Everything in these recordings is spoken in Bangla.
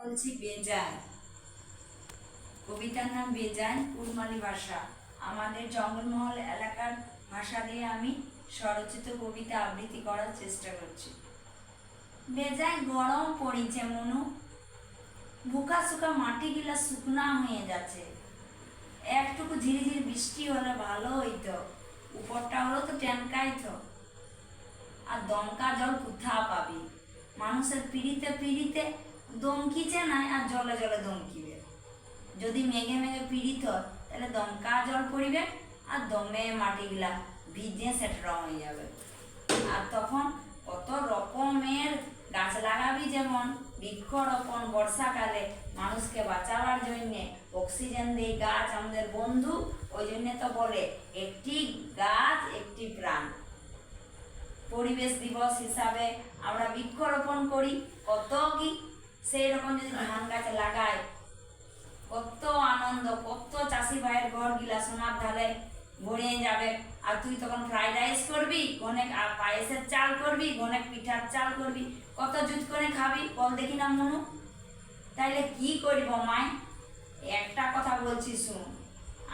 বলছি বেজায়। কবিতার নাম বেজায়, কুড়মালি ভাষা। আমাদের জঙ্গলমহল এলাকার ভাষা দিয়ে আমি স্বরচিত কবিতা আবৃত্তি করার চেষ্টা করছি। বেজায় গরম পড়িছে মনু, বুকা সুকা মাটিগুলা শুকনা হয়ে যাচ্ছে। একটুকু ঝিরিঝিরি বৃষ্টি হলে ভালো হইতো, উপরটা হলো তো টেনকাইতো। আর দমকা জল কোথা পাবি? মানুষের পিড়িতে পিড়িতে দমকিছে নাই, আর জলে জলে দমকিবে। যদি মেঘে মেঘে পীড়িত তাহলে দমকা জল পড়িবে, আর দমে মাটিগুলা ভিজে সেটরা হয়ে যাবে। আর তখন কত রকমের গাছ লাগাবি, যেমন বৃক্ষরোপণ বর্ষাকালে মানুষকে বাঁচাবার জন্যে অক্সিজেন দেয় গাছ আমাদের বন্ধু। ওই জন্যে তো বলে একটি গাছ একটি প্রাণ। পরিবেশ দিবস হিসাবে আমরা বৃক্ষরোপণ করি, কত কি সেই রকম যদি ধান গাছ লাগায় কত আনন্দ, কত চাষি ভাইয়ের ঘর গিলা সোনার ধারে ভরিয়ে যাবে। আর তুই তখন ফ্রাইড রাইস করবি, অনেক পায়েসের চাল করবি, অনেক পিঠার চাল করবি, কত জুত করে খাবি বল দেখি না মনু। তাইলে কি করব মাই? একটা কথা বলছি শুন,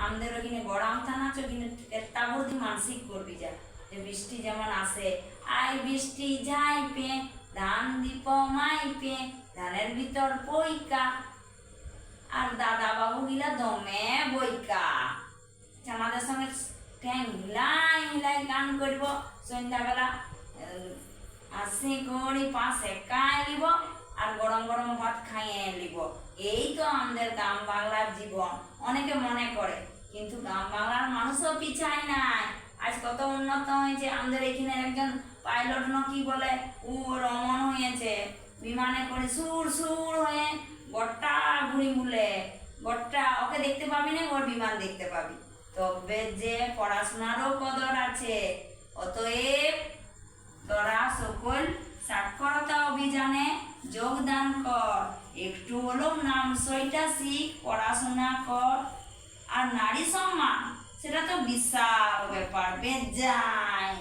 আমাদের ওখানে গরম থানা আছে, ওখানে তেত্তাবর্দি মানসিক করবি যা, যে বৃষ্টি যেমন আসে, আই বৃষ্টি যাই পে ধান দীপ মাই পে ধানের ভিতর পইকা, আর দাদা বাবু গিলা দমে বইকা। আমাদের সঙ্গে ঠ্যাং হিলাই হিলাই গান করব, সন্ধ্যাবেলা আসি করি পাশে কায় লিব, আর গরম গরম ভাত খাইয়ে লিব। এই তো আমাদের গ্রাম বাংলার জীবন। অনেকে মনে করে, কিন্তু গ্রাম বাংলার মানুষও পিছায় নাই। আজ কত উন্নত হয়েছে। আমাদের এখানে একজন পাইলট কি বলে, ও রমন হয়েছে, বিমানে করে সুর সুর হয়ে গোটা ঘুরি মুলে গোটা, ওকে দেখতে পাবি না, ওর বিমান দেখতে পাবি। তবে যে পড়াশোনারও কদর আছে। অতএব তোরা সকল সাক্ষরতা অভিযানে যোগদান কর, একটু হলেও নাম সইটা শিখ, পড়াশোনা কর। আর নারী সম্মান সেটা তো বিশাল ব্যাপার, বেজায়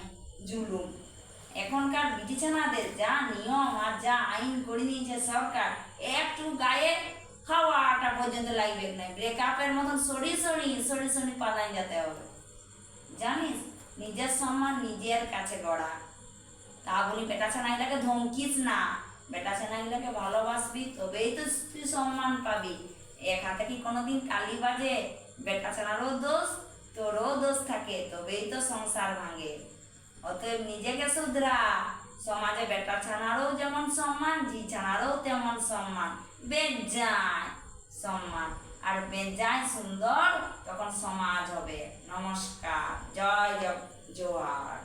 জুলুম। এখনকার বিটিছানাদের যা নিয়ম আর যা আইন করে নিয়েছে সরকার, একটু গায়ে খাওয়াটা পর্যন্ত লাগবে না, ব্রেকআপের মতন সরি সরি সরি সরি পালাই যেতে হবে। জানিস, নিজের সম্মান নিজের কাছে গড়া। তা বলি বেটা ছেনাগুলাকে ধমকিস না, বেটা ছেনাগুলাকে ভালোবাসবি, তবেই তো তুই সম্মান পাবি। এক হাতে কি কোনোদিন কালি বাজে? বেটা ছেনারও দোষ, তোরও দোষ থাকে, তবেই তো সংসার ভাঙে। অতএব নিজেকে শুধরা। সমাজে বেটা ছানারও যেমন সম্মান, ঝি ছানারও তেমন সম্মান, বেজায় সম্মান। আর বেজায় সুন্দর তখন সমাজ হবে। নমস্কার, জয় জোহার।